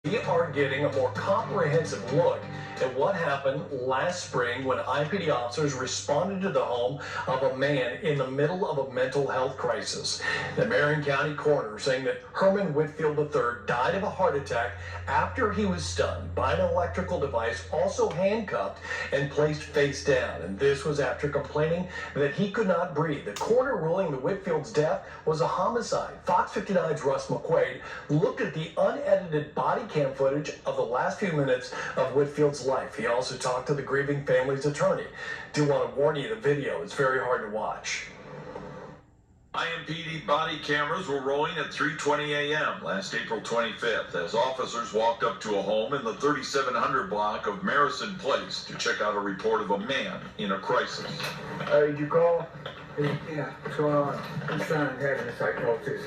We are getting a more comprehensive look at what happened last spring when IMPD officers responded to the home of a man in the middle of a mental health crisis. The Marion County coroner saying that Herman Whitfield III died of a heart attack after he was stunned by an electrical device, also handcuffed and placed face down. And this was after complaining that he could not breathe. The coroner ruling that Whitfield's death was a homicide. Fox 59's Russ McQuaid looked at the unedited body cam footage of the last few minutes of Whitfield's life. He also talked to the grieving family's attorney. Do want to warn you, the video is very hard to watch. IMPD body cameras were rolling at 3:20 a.m. last April 25th as officers walked up to a home in the 3700 block of Marison Place to check out a report of a man in a crisis. Did you call? Yeah, what's going on? His son is having a psychosis.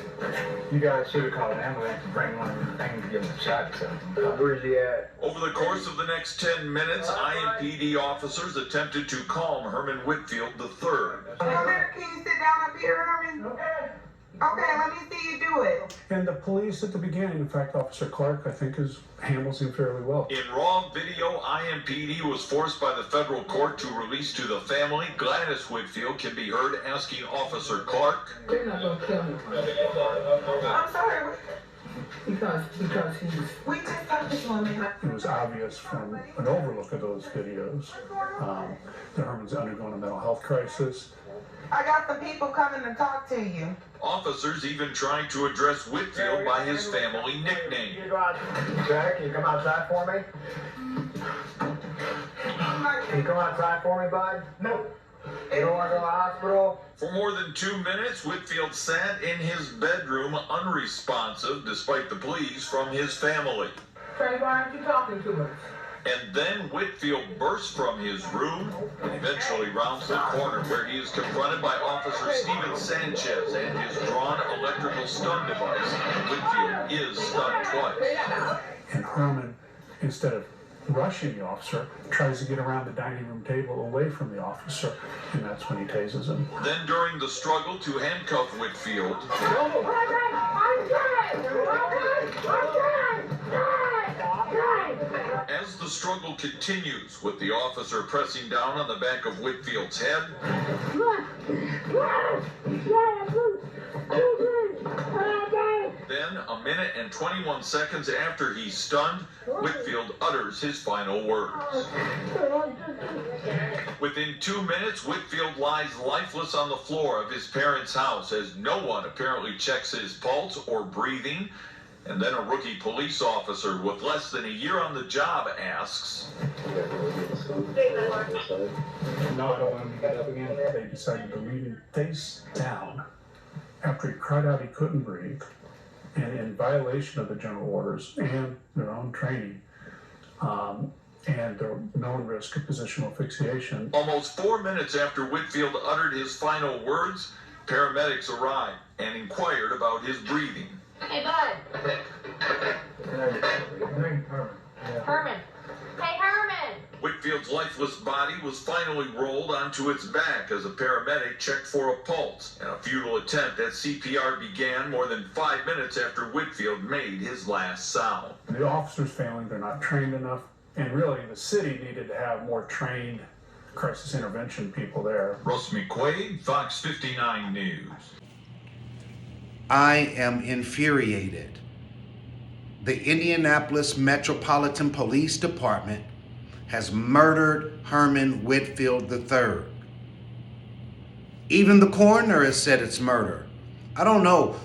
You guys should have called an ambulance and bring one of them things to give him a shot or something. Where's he at? Over the course of the next 10 minutes, IMPD officers attempted to calm Herman Whitfield III. Can you sit down up here, Herman? Okay, let me see you do it. And the police at the beginning, in fact, Officer Clark, I think, handles him fairly well. In raw video, IMPD was forced by the federal court to release to the family. Gladys Whitfield can be heard asking Officer Clark, They're not going to kill him. I'm sorry. Because he's... We just talked to him. It was obvious from an overlook of those videos that Herman's undergoing a mental health crisis. I got some people coming to talk to you. officers even trying to address Whitfield by his family nickname. Jack, can you come outside for me? Can you come outside for me, bud? No. You don't want to go to the hospital? For more than 2 minutes, Whitfield sat in his bedroom unresponsive despite the pleas from his family. Trey, why aren't you talking to us? And then Whitfield bursts from his room and eventually rounds the corner where he is confronted by Officer Steven Sanchez and his drawn electrical stun device. Whitfield is stunned twice. And Herman, instead of rushing the officer, tries to get around the dining room table away from the officer, and that's when he tases him. Then during the struggle to handcuff Whitfield, as the struggle continues with the officer pressing down on the back of Whitfield's head, then, a minute and 21 seconds after he's stunned, Whitfield utters his final words. Within 2 minutes, Whitfield lies lifeless on the floor of his parents' house as no one apparently checks his pulse or breathing. And then a rookie police officer with less than a year on the job asks, No, I don't want him to get up again. They decided to leave him face down after he cried out he couldn't breathe, and in violation of the general orders and their own training, and the known risk of positional asphyxiation. Almost 4 minutes after Whitfield uttered his final words, paramedics arrived and inquired about his breathing. Hey, bud. Herman. Hey, Herman. Whitfield's lifeless body was finally rolled onto its back as a paramedic checked for a pulse, and a futile attempt at CPR began more than 5 minutes after Whitfield made his last sound. The officers failing, they're not trained enough, and really the city needed to have more trained crisis intervention people there. Russ McQuaid, Fox 59 News. I am infuriated. The Indianapolis Metropolitan Police Department has murdered Herman Whitfield III. Even the coroner has said it's murder. I don't know,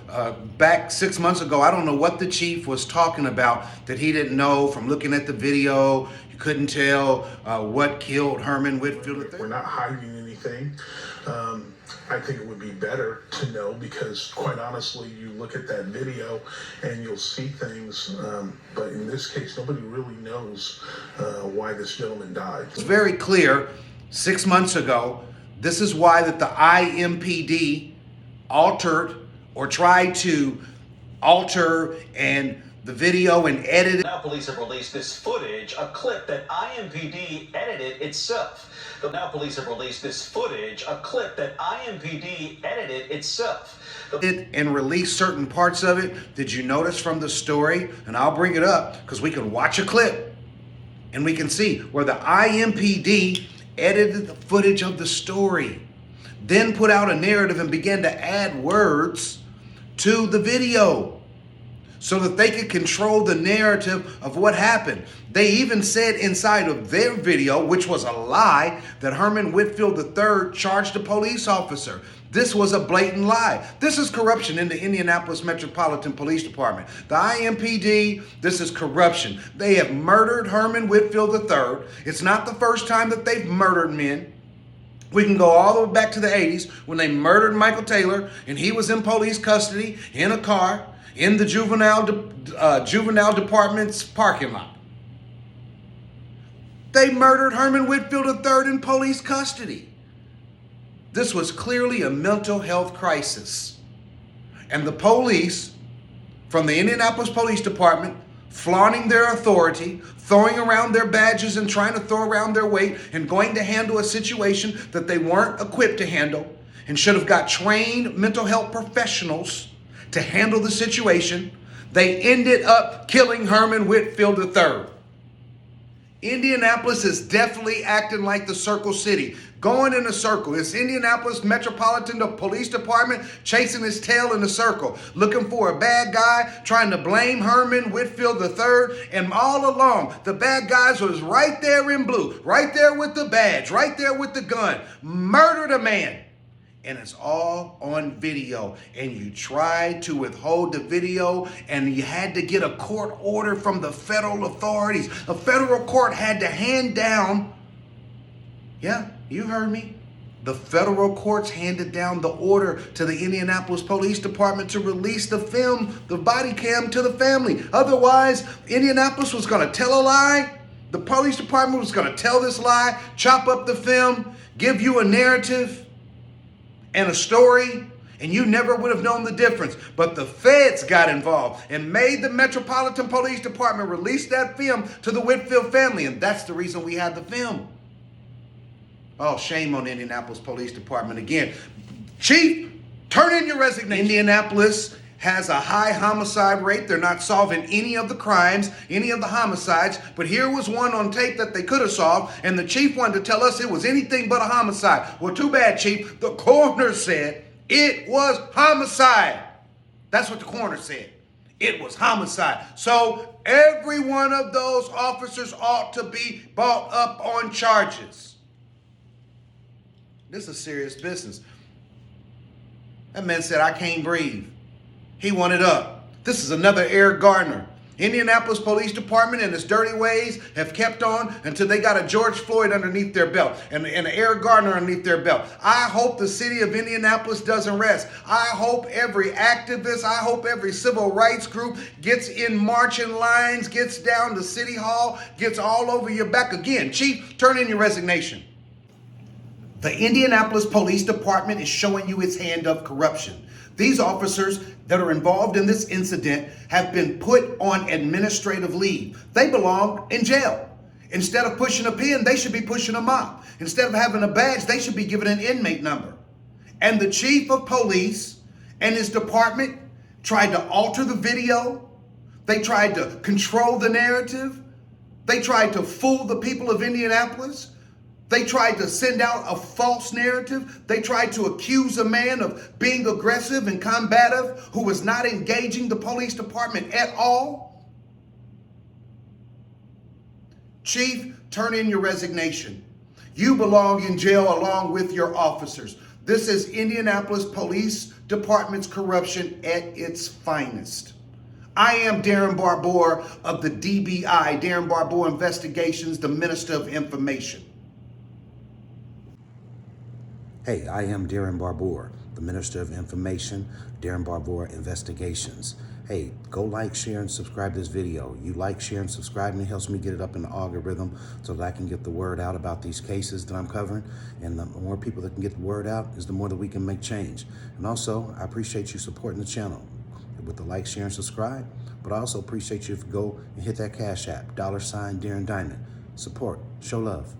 back 6 months ago, I don't know what the chief was talking about that he didn't know from looking at the video. You couldn't tell what killed Herman Whitfield III. We're not hiding anything. I think it would be better to know because, quite honestly, you look at that video and you'll see things, but in this case, nobody really knows why this gentleman died. It's very clear 6 months ago, this is why that the IMPD altered or tried to alter and the video and edited. Now police have released this footage, a clip that IMPD edited itself. Now police have released this footage, a clip that IMPD edited itself. And release certain parts of it. Did you notice from the story? And I'll bring it up because we can watch a clip and we can see where the IMPD edited the footage of the story, then put out a narrative and began to add words to the video so that they could control the narrative of what happened. They even said inside of their video, which was a lie, that Herman Whitfield III charged a police officer. This was a blatant lie. This is corruption in the Indianapolis Metropolitan Police Department. The IMPD, this is corruption. They have murdered Herman Whitfield III. It's not the first time that they've murdered men. We can go all the way back to the 80s when they murdered Michael Taylor and he was in police custody in a car in the juvenile department's parking lot. They murdered Herman Whitfield III in police custody. This was clearly a mental health crisis. And the police from the Indianapolis Police Department, flaunting their authority, throwing around their badges and trying to throw around their weight and going to handle a situation that they weren't equipped to handle and should have got trained mental health professionals to handle the situation, they ended up killing Herman Whitfield III. Indianapolis is definitely acting like the Circle City, going in a circle. It's Indianapolis Metropolitan Police Department chasing his tail in a circle, looking for a bad guy, trying to blame Herman Whitfield III. And all along, the bad guys was right there in blue, right there with the badge, right there with the gun, murdered a man. And it's all on video. And you tried to withhold the video and you had to get a court order from the federal authorities. A federal court had to hand down, yeah, you heard me. The federal courts handed down the order to the Indianapolis Police Department to release the film, the body cam, to the family. Otherwise, Indianapolis was going to tell a lie. The police department was going to tell this lie, chop up the film, give you a narrative and a story, and you never would have known the difference. But the feds got involved and made the Metropolitan Police Department release that film to the Whitfield family, and that's the reason we had the film. Oh, shame on the Indianapolis Police Department again. Chief, turn in your resignation. Indianapolis has a high homicide rate. They're not solving any of the crimes, any of the homicides. But here was one on tape that they could have solved, and the chief wanted to tell us it was anything but a homicide. Well, too bad, Chief. The coroner said it was homicide. That's what the coroner said. It was homicide. So every one of those officers ought to be brought up on charges. This is serious business. That man said, I can't breathe. He wanted up. This is another Eric Garner. Indianapolis Police Department and its dirty ways have kept on until they got a George Floyd underneath their belt and an Eric Garner underneath their belt. I hope the city of Indianapolis doesn't rest. I hope every activist, I hope every civil rights group gets in marching lines, gets down to City Hall, gets all over your back. Again, Chief, turn in your resignation. The Indianapolis Police Department is showing you its hand of corruption. These officers that are involved in this incident have been put on administrative leave. They belong in jail. Instead of pushing a pin, they should be pushing a mop. Instead of having a badge, they should be given an inmate number. And the chief of police and his department tried to alter the video. They tried to control the narrative. They tried to fool the people of Indianapolis. They tried to send out a false narrative. They tried to accuse a man of being aggressive and combative who was not engaging the police department at all. Chief, turn in your resignation. You belong in jail along with your officers. This is Indianapolis Police Department's corruption at its finest. I am Darren Barbour of the DBI, Darren Barbour Investigations, the Minister of Information. Hey, I am Darren Barbour, the Minister of Information, Darren Barbour Investigations. Hey, go like, share, and subscribe to this video. You like, share, and subscribe, and it helps me get it up in the algorithm so that I can get the word out about these cases that I'm covering. And the more people that can get the word out is the more that we can make change. And also, I appreciate you supporting the channel with the like, share, and subscribe. But I also appreciate you if you go and hit that Cash App, $Darren Diamond. Support, show love.